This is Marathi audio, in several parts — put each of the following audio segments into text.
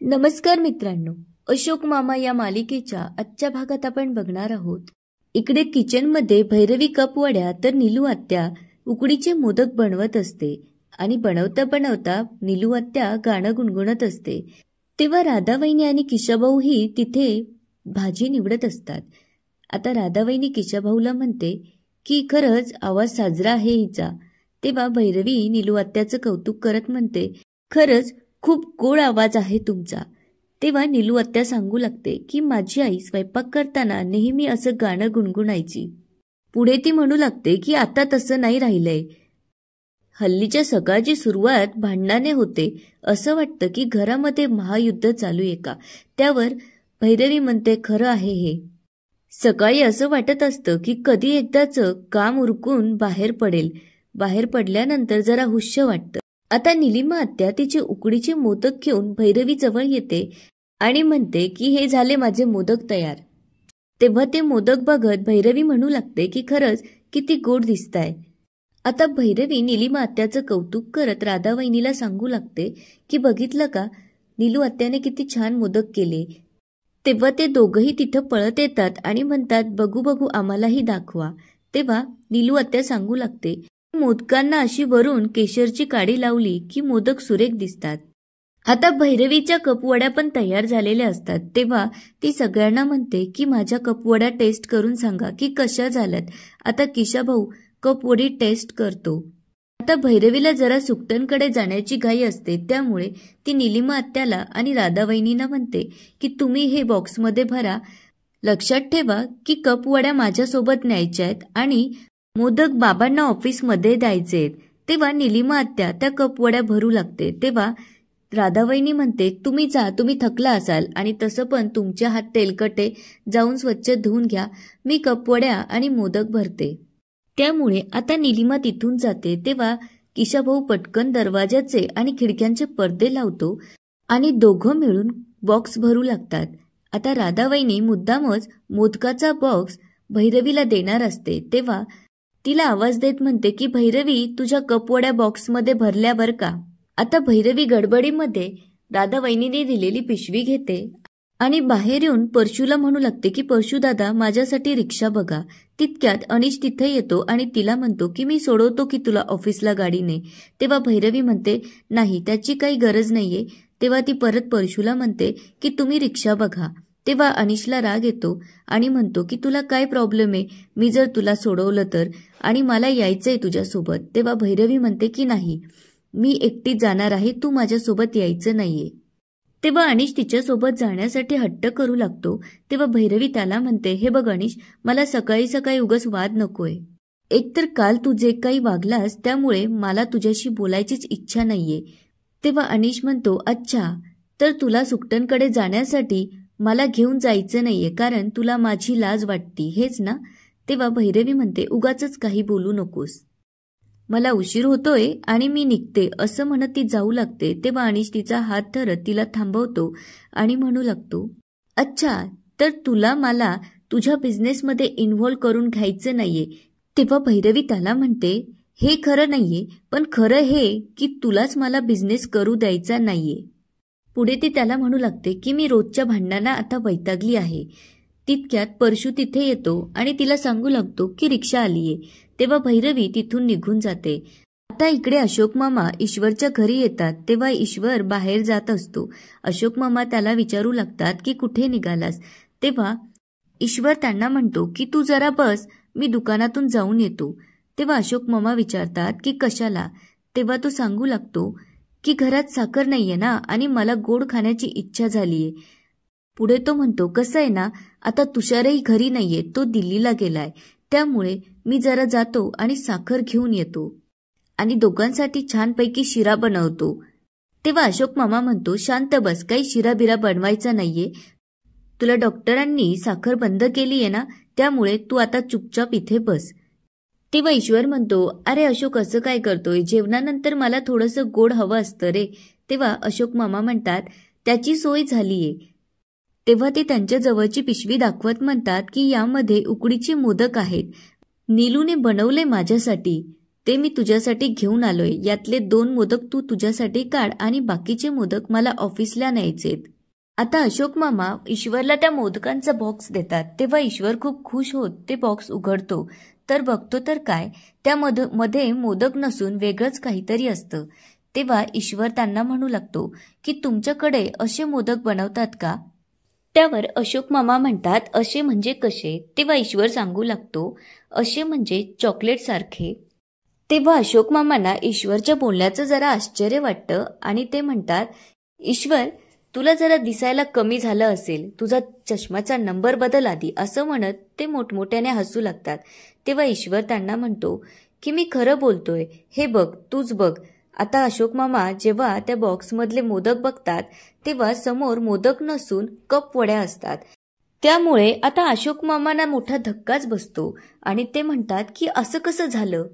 नमस्कार मित्रांनो, अशोक मामा या मालिकेच्या आजच्या भागात आपण बघणार आहोत. इकडे किचनमध्ये भैरवी कप वड्या तर नीलू आत्या उकडीचे मोदक बनवत असते आणि बनवता बनवता नीलू आत्या गाणं गुणगुणत असते. तेव्हा राधावहिनी आणि किशाभाऊही तिथे भाजी निवडत असतात. आता राधावहिनी किशाभाऊला म्हणते की खरंच आवाज साजरा आहे हिचा. तेव्हा भैरवी नीलू आत्याचं कौतुक करत म्हणते, खरंच खूप गोड आवाज आहे तुमचा. तेव्हा नीलू आत्या सांगू लागते की माझी आई स्वयंपाक करताना नेहमी असं गाणं गुणगुणायची. पुढे ती म्हणू लागते की आता तसं नाही राहिलंय. हल्लीच्या सकाळची सुरुवात भांडणाने होते. असं वाटतं की घरामध्ये महायुद्ध चालू आहे का. त्यावर भैरवी म्हणते, खरं आहे हे. सकाळी असं वाटत असतं की कधी एकदाचं काम उरकून बाहेर पडेल. बाहेर पडल्यानंतर जरा हुश्य वाटतं. आता नीलिमा आत्या तिचे उकडीचे मोदक घेऊन भैरवी जवळ येते आणि म्हणते की हे झाले माझे मोदक तयार. तेव्हा ते मोदक बघत भैरवी म्हणू लागते की खरंच किती गोड दिसताय. आता भैरवी नीलिमा आत्याचं कौतुक करत राधावहिनीला सांगू लागते की बघितलं का, नीलू आत्याने किती छान मोदक केले. तेव्हा ते दोघंही तिथं पळत येतात आणि म्हणतात बघू बघू आम्हालाही दाखवा. तेव्हा नीलू आत्या सांगू लागते, मोदकांना अशी वरून केशरची काडी लावली की मोदक सुरेख दिसतात. आता भैरवीच्या कपवड्या पण तयार झालेल्या असतात. तेव्हा ती सगळ्यांना म्हणते की माझ्या कपवड्या टेस्ट करून सांगा की कशा झाल्यात. आता किशाभाऊ कपवडी टेस्ट करतो. आता भैरवीला जरा सुकटनकडे जाण्याची घाई असते. त्यामुळे ती नीलिमा आत्याला आणि राधावहिनींना म्हणते की तुम्ही हे बॉक्समध्ये भरा. लक्षात ठेवा की कपवड्या माझ्यासोबत न्यायच्या आहेत आणि मोदक बाबांना ऑफिसमध्ये द्यायचे. तेव्हा नीलिमा आत्या त्या कपवड्या भरू लागते. तेव्हा राधावहिनी म्हणते, तुम्ही जा, तुम्ही थकला असाल आणि तसं पण तुमचे हात तेलकटे, जाऊन स्वच्छ धुवून घ्या. मी कपवड्या आणि मोदक भरते. त्यामुळे आता नीलिमा तिथून जाते. तेव्हा किशाभाऊ पटकन दरवाजाचे आणि खिडक्यांचे पडदे लावतो आणि दोघं मिळून बॉक्स भरू लागतात. आता राधावहिनी मुद्दामच मोदकाचा बॉक्स भैरवीला देणार असते. तेव्हा तिला आवाज देत म्हणते की भैरवी तुझ्या कपवड्या बॉक्समध्ये भरल्या बर का. आता भैरवी गडबडीमध्ये राधावहिनीने दिलेली पिशवी घेते आणि बाहेर येऊन परशूला म्हणू लागते की परशू दादा माझ्यासाठी रिक्षा बघा. तितक्यात अनिश तिथे येतो आणि तिला म्हणतो की मी सोडवतो की तुला ऑफिसला गाडीने. तेव्हा भैरवी म्हणते नाही त्याची काही गरज नाहीये. तेव्हा ती परत परशूला म्हणते की तुम्ही रिक्षा बघा. तेव्हा अनिशला राग येतो आणि म्हणतो की तुला काय प्रॉब्लेम आहे, मी जर तुला सोडवलं तर, आणि मला यायचंय तुझ्यासोबत. तेव्हा भैरवी म्हणते की नाही मी एकटीच जाणार आहे, तू माझ्यासोबत यायचं नाहीये. तेव्हा अनिश तिच्यासोबत जाण्यासाठी हट्ट करू लागतो. तेव्हा भैरवी त्याला म्हणते, हे बघ अनिश, मला सकाळी सकाळी उगाच वाद नकोय. एकतर काल तू जे काही वागलास त्यामुळे मला तुझ्याशी बोलायचीच इच्छा नाहीये. तेव्हा अनिश म्हणतो, अच्छा तर तुला सुकटनकडे जाण्यासाठी मला घेऊन जायचं नाहीये कारण तुला माझी लाज वाटती, हेच ना. तेव्हा भैरवी म्हणते, उगाचच काही बोलू नकोस, मला उशीर होतोय आणि मी निघते, असं म्हणत ती जाऊ लागते. तेव्हा अनिश तिचा हात धरत तिला थांबवतो आणि म्हणू लागतो, अच्छा तर तुला मला तुझ्या बिझनेसमध्ये इन्व्हॉल्व करून घ्यायचं नाहीये. तेव्हा भैरवी त्याला म्हणते, हे खरं नाहीये, पण खरं हे की तुलाच मला बिझनेस करू द्यायचा नाहीये. पुढे ती त्याला म्हणू लागते की मी रोजच्या भांडणांना आता वैतागली आहे. तितक्यात परशू तिथे येतो आणि तिला सांगू लागतो की रिक्षा आलीये. तेव्हा भैरवी तिथून निघून जाते. आता इकडे अशोक मामा ईश्वरच्या घरी येतात. तेव्हा ईश्वर बाहेर जात असतो. अशोक मामा त्याला विचारू लागतात की कुठे निघालास. तेव्हा ईश्वर त्यांना म्हणतो की तू जरा बस, मी दुकानातून जाऊन येतो. तेव्हा अशोक मामा विचारतात की कशाला. तेव्हा तो सांगू लागतो की घरात साखर नाहीये ना आणि मला गोड खाण्याची इच्छा झालीये. पुढे तो म्हणतो, कसं आहे ना, आता तुषारही घरी नाहीये, तो दिल्लीला गेलाय. त्यामुळे मी जरा जातो आणि साखर घेऊन येतो आणि दोघांसाठी छानपैकी शिरा बनवतो. तेव्हा अशोक मामा म्हणतो, शांत बस, काही शिरा बिरा बनवायचा नाहीये. तुला डॉक्टरांनी साखर बंद केलीये ना, त्यामुळे तू आता चुपचाप इथे बस. तेव्हा ईश्वर म्हणतो, अरे अशोक असं काय करतोय, जेवणानंतर मला थोडंसं गोड हवं असतं रे. तेव्हा अशोक मामा म्हणतात, त्याची सोय झालीये. तेव्हा ते त्यांच्या जवळची पिशवी दाखवत म्हणतात की यामध्ये उकडीचे मोदक आहेत, नीलूने बनवले माझ्यासाठी. ते मी तुझ्यासाठी घेऊन आलोय. यातले 2 मोदक तू तुझ्यासाठी काढ आणि बाकीचे मोदक मला ऑफिसला न्यायचेत. आता अशोक मामा ईश्वरला त्या मोदकांचा बॉक्स देतात. तेव्हा ईश्वर खूप खुश होत ते बॉक्स उघडतो. तर बघतो तर काय, त्या मध्ये मोदक नसून वेगळंच काहीतरी असतं. तेव्हा ईश्वर त्यांना म्हणू लागतो की तुमच्याकडे असे मोदक बनवतात का? त्यावर अशोक मामा म्हणतात, असे म्हणजे कसे? तेव्हा ईश्वर सांगू लागतो, असे म्हणजे चॉकलेट सारखे. तेव्हा अशोक मामांना ईश्वरच्या बोलण्याचं जरा आश्चर्य वाटतं आणि ते म्हणतात, ईश्वर तुला जरा दिसायला कमी झालं असेल, तुझा चष्माचा नंबर बदल आधी, असं म्हणत ते मोठमोठ्याने हसू लागतात. तेव्हा ईश्वर त्यांना म्हणतो की मी खरं बोलतोय, हे बघ तूच बघ. आता अशोक मामा जेव्हा त्या बॉक्समधले मोदक बघतात तेव्हा समोर मोदक नसून कप वड्या असतात. त्यामुळे आता अशोक मामांना मोठा धक्काच बसतो आणि ते म्हणतात की असं कसं झालं?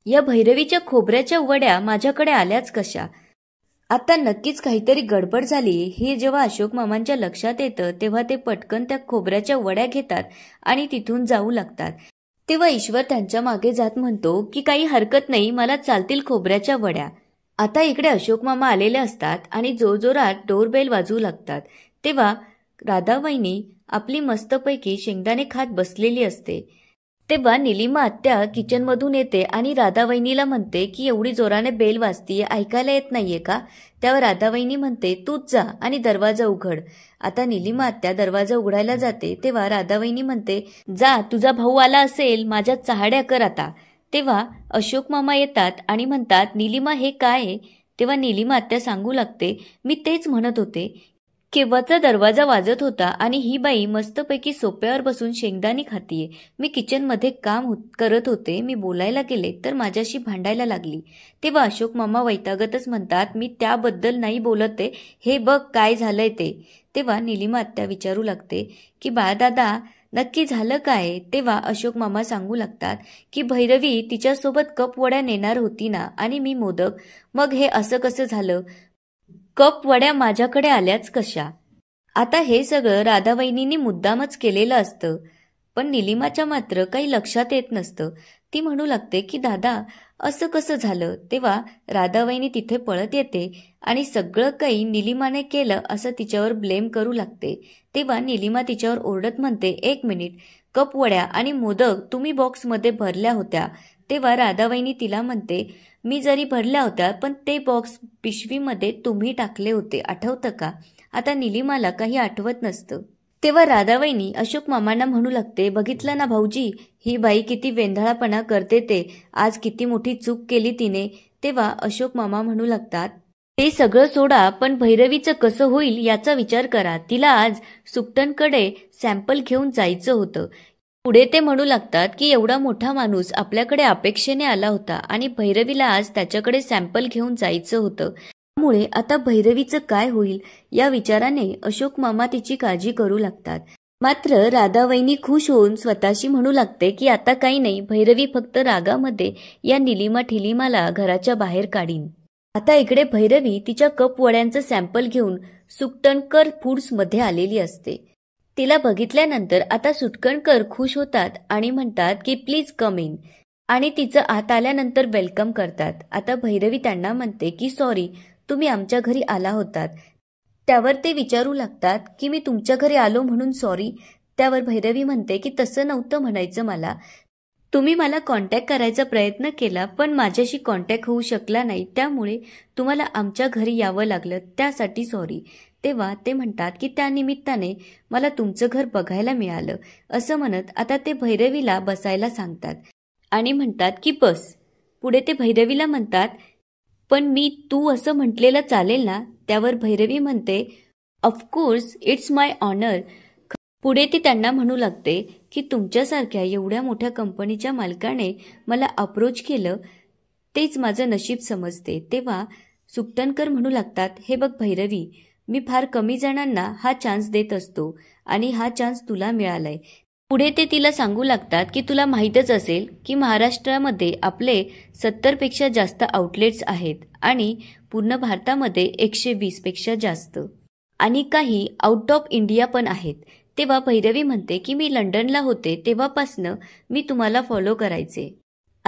या भैरवीच्या खोबऱ्याच्या वड्या माझ्याकडे आल्याच कशा? आता नक्कीच काहीतरी गडबड झाली हे जेव्हा अशोक मामांच्या लक्षात येतं तेव्हा ते पटकन त्या खोबऱ्याच्या वड्या घेतात आणि तिथून जाऊ लागतात. तेव्हा ईश्वर त्यांच्या मागे जात म्हणतो की काही हरकत नाही, मला चालतील खोबऱ्याच्या वड्या. आता इकडे अशोक मामा आलेले असतात आणि जोरजोरात डोरबेल वाजवू लागतात. तेव्हा राधावहिनी आपली मस्तपैकी शेंगदाणे खात बसलेली असते. तेव्हा निलिमा आत्या किचनमधून येते आणि राधावहिनीला म्हणते की एवढी जोराने बेल वाजतीये, ऐकायला येत नाहीये का? त्यावर राधावहिनी म्हणते, तूच जा आणि दरवाजा उघड. आता निलिमा आत्या दरवाजा उघडायला जाते तेव्हा राधावहिनी म्हणते, जा तुझा भाऊ आला असेल, माझ्या चहाड्या कर आता. तेव्हा अशोक मामा येतात आणि म्हणतात, निलिमा हे काय आहे? तेव्हा निलिमा आत्या सांगू लागते, मी तेच म्हणत होते. केव्हाचा दरवाजा वाजत होता आणि ही बाई मस्तपैकी सोप्यावर बसून शेंगदाणी खातीये. मी किचनमध्ये काम करत होते, मी बोलायला गेले तर माझ्याशी भांडायला लागली. तेव्हा अशोक मामा वैतागतच म्हणतात, मी त्याबद्दल नाही बोलत आहे, हे बघ काय झालंय ते. तेव्हा निलिमा आत्या विचारू लागते की बाळदादा नक्की झालं काय? तेव्हा अशोक मामा सांगू लागतात की भैरवी तिच्यासोबत कप वड्या नेणार होती ना आणि मी मोदक, मग हे असं कसं झालं? कप वड्या माझ्याकडे आल्याच कशा? आता हे सगळं राधावहिनींनी मुद्दामच केलेलं असतं, पण निलिमाच्या मात्र काही लक्षात येत नसतं. ती म्हणू लागते की दादा असं कसं झालं? तेव्हा राधावहिनी तिथे पळत येते आणि सगळं काही निलिमाने केलं असं तिच्यावर ब्लेम करू लागते. तेव्हा निलिमा तिच्यावर ओरडत म्हणते, 1 मिनिट, कप वड्या आणि मोदक तुम्ही बॉक्समध्ये भरल्या होत्या. तेव्हा राधावहिनी तिला म्हणते, मी जरी भरल्या होत्या पण ते बॉक्स पिशवीमध्ये तुम्ही टाकले होते, आठवतं का? आता निलिमाला काही आठवत नसतं. तेव्हा राधावहिनी अशोक मामांना म्हणू लागते, बघितलं ना भाऊजी, ही बाई किती वेंधळापणा करते ते, आज किती मोठी चूक केली तिने. तेव्हा अशोक मामा म्हणू लागतात, ते सगळं सोडा, पण भैरवीचं कसं होईल याचा विचार करा. तिला आज सुकटनकडे सॅम्पल घेऊन जायचं होतं. पुढे ते म्हणू लागतात की एवढा मोठा माणूस आपल्याकडे अपेक्षेने आला होता आणि भैरवीला आज त्याच्याकडे सॅम्पल घेऊन जायचं होतं. त्यामुळे आता भैरवीचं काय होईल या विचाराने अशोक मामा तिची काळजी करू लागतात. मात्र राधावहिनी खुश होऊन स्वतःशी म्हणू लागते की आता काही नाही, भैरवी फक्त रागामध्ये या निलिमा ठिलिमाला घराच्या बाहेर काढीन. आता इकडे भैरवी तिच्या कप वड्यांचं सॅम्पल घेऊन सुकटणकर फूड्समध्ये आलेली असते. तिला बघितल्यानंतर आता सुटकणकर खुश होतात आणि म्हणतात की प्लीज कम इन आणि तिचं आत आल्यानंतर वेलकम करतात. आता भैरवी त्यांना म्हणते की सॉरी, तुम्ही आमच्या घरी आला होतात. त्यावर ते विचारू लागतात की मी तुमच्या घरी आलो म्हणून सॉरी? त्यावर भैरवी म्हणते की तसं नव्हतं म्हणायचं मला. तुम्ही मला कॉन्टॅक्ट करायचा प्रयत्न केला पण माझ्याशी कॉन्टॅक्ट होऊ शकला नाही, त्यामुळे तुम्हाला आमच्या घरी यावं लागलं, त्यासाठी सॉरी. तेव्हा ते म्हणतात की त्या निमित्ताने मला तुमचं घर बघायला मिळालं. असं म्हणत आता ते भैरवीला बसायला सांगतात आणि म्हणतात की बस. पुढे ते भैरवीला म्हणतात, पण मी तू असं म्हटलेलं चालेल ना? त्यावर भैरवी म्हणते, ऑफकोर्स इट्स माय ऑनर. पुढे ती त्यांना म्हणू लागते की तुमच्यासारख्या एवढ्या मोठ्या कंपनीच्या मालकाने मला अप्रोच केलं, तेच माझं नशीब समजते. तेव्हा सुकटणकर म्हणू लागतात, हे बघ भैरवी, मी फार कमी जणांना हा चान्स देत असतो आणि हा चान्स तुला मिळालाय. पुढे ते तिला सांगू लागतात की तुला माहीतच असेल की महाराष्ट्रामध्ये आपले 70पेक्षा जास्त आउटलेट्स आहेत आणि पूर्ण भारतामध्ये 120 पेक्षा जास्त आणि काही आउट ऑफ इंडिया पण आहेत. तेव्हा भैरवी म्हणते की मी लंडनला होते तेव्हापासनं मी तुम्हाला फॉलो करायचे.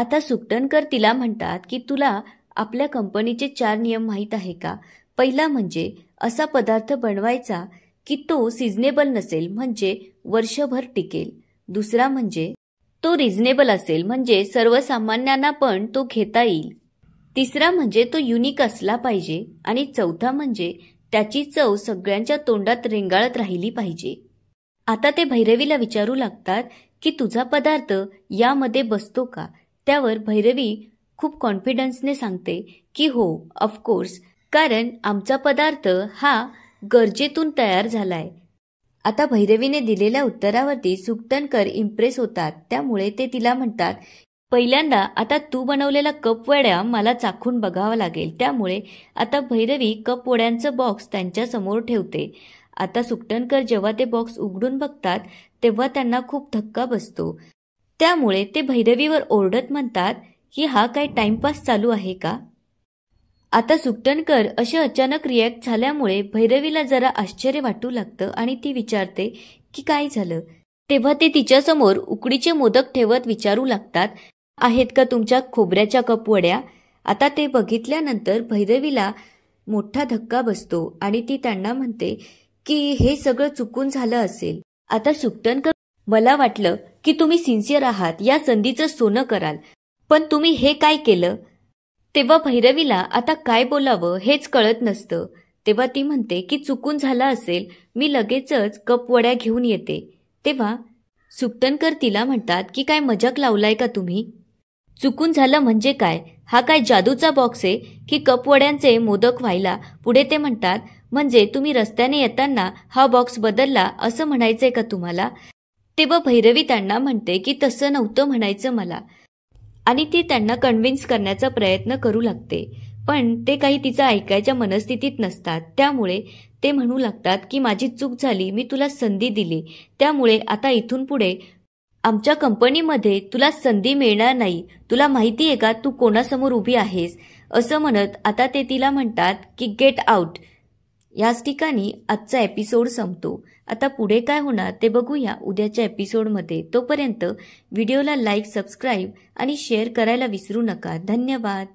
आता सुकटणकर तिला म्हणतात की तुला आपल्या कंपनीचे 4 नियम माहीत आहे का? पहिला म्हणजे असा पदार्थ बनवायचा की तो सिझनेबल नसेल म्हणजे वर्षभर टिकेल. दुसरा म्हणजे तो रिझनेबल असेल म्हणजे सर्वसामान्यांना पण तो घेता येईल. तिसरा म्हणजे तो युनिक असला पाहिजे आणि चौथा म्हणजे त्याची चव सगळ्यांच्या तोंडात रेंगाळत राहिली पाहिजे. आता ते भैरवीला विचारू लागतात की तुझा पदार्थ यामध्ये बसतो का? त्यावर भैरवी खूप कॉन्फिडन्सने सांगते की हो, ऑफकोर्स, कारण आमचा पदार्थ हा गरजेतून तयार झालाय. आता भैरवीने दिलेल्या उत्तरावरती सुकटणकर इम्प्रेस होतात. त्यामुळे ते तिला म्हणतात, पहिल्यांदा आता तू बनवलेला कप वड्या मला चाखून बघावा लागेल. त्यामुळे आता भैरवी कप वड्यांचं बॉक्स त्यांच्या समोर ठेवते. आता सुकटणकर जेव्हा ते बॉक्स उघडून बघतात तेव्हा त्यांना खूप धक्का बसतो. त्यामुळे ते भैरवीवर ओरडत म्हणतात की हा काय टाइमपास चालू आहे का? आता सुकटणकर असे अचानक रिॲक्ट झाल्यामुळे भैरवीला जरा आश्चर्य वाटू लागतं आणि ती विचारते की काय झालं. तेव्हा ते तिच्यासमोर उकडीचे मोदक ठेवत विचारू लागतात, आहेत का तुमच्या खोबऱ्याच्या कपवड्या? आता ते बघितल्यानंतर भैरवीला मोठा धक्का बसतो आणि ती त्यांना म्हणते की हे सगळं चुकून झालं असेल. आता सुकटणकर, मला वाटलं की तुम्ही सिन्सिअर आहात, या संधीचं सोनं कराल, पण तुम्ही हे काय केलं? तेव्हा भैरवीला आता काय बोलावं हेच कळत नसतं. तेव्हा ती म्हणते की चुकून झाला असेल, मी लगेचच कपवड्या घेऊन येते. तेव्हा सुकटणकर तिला म्हणतात की काय मजाक लावलाय का तुम्ही? चुकून झालं म्हणजे काय? हा काय जादूचा बॉक्स आहे की कपवड्यांचे मोदक व्हायला? पुढे ते म्हणतात, म्हणजे तुम्ही रस्त्याने येताना हा बॉक्स बदलला असं म्हणायचंय का तुम्हाला? तेव्हा भैरवी त्यांना म्हणते की तसं नव्हतं म्हणायचं मला, आणि ती त्यांना कन्व्हिन्स करण्याचा प्रयत्न करू लागते. पण ते काही तिचा ऐकायच्या मनस्थितीत नसतात. त्यामुळे ते म्हणू लागतात की माझी चूक झाली, मी तुला संधी दिली, त्यामुळे आता इथून पुढे आमच्या कंपनीमध्ये तुला संधी मिळणार नाही. तुला माहिती आहे का तू कोणासमोर उभी आहेस? असं म्हणत आता ते तिला म्हणतात की गेट आउट. याच ठिकाणी आजचा एपिसोड संपतो. आता पुढे काय होणार ते बघूया उद्याच्या एपिसोडमध्ये. तोपर्यंत व्हिडिओला लाईक, सबस्क्राईब आणि शेअर करायला विसरू नका. धन्यवाद.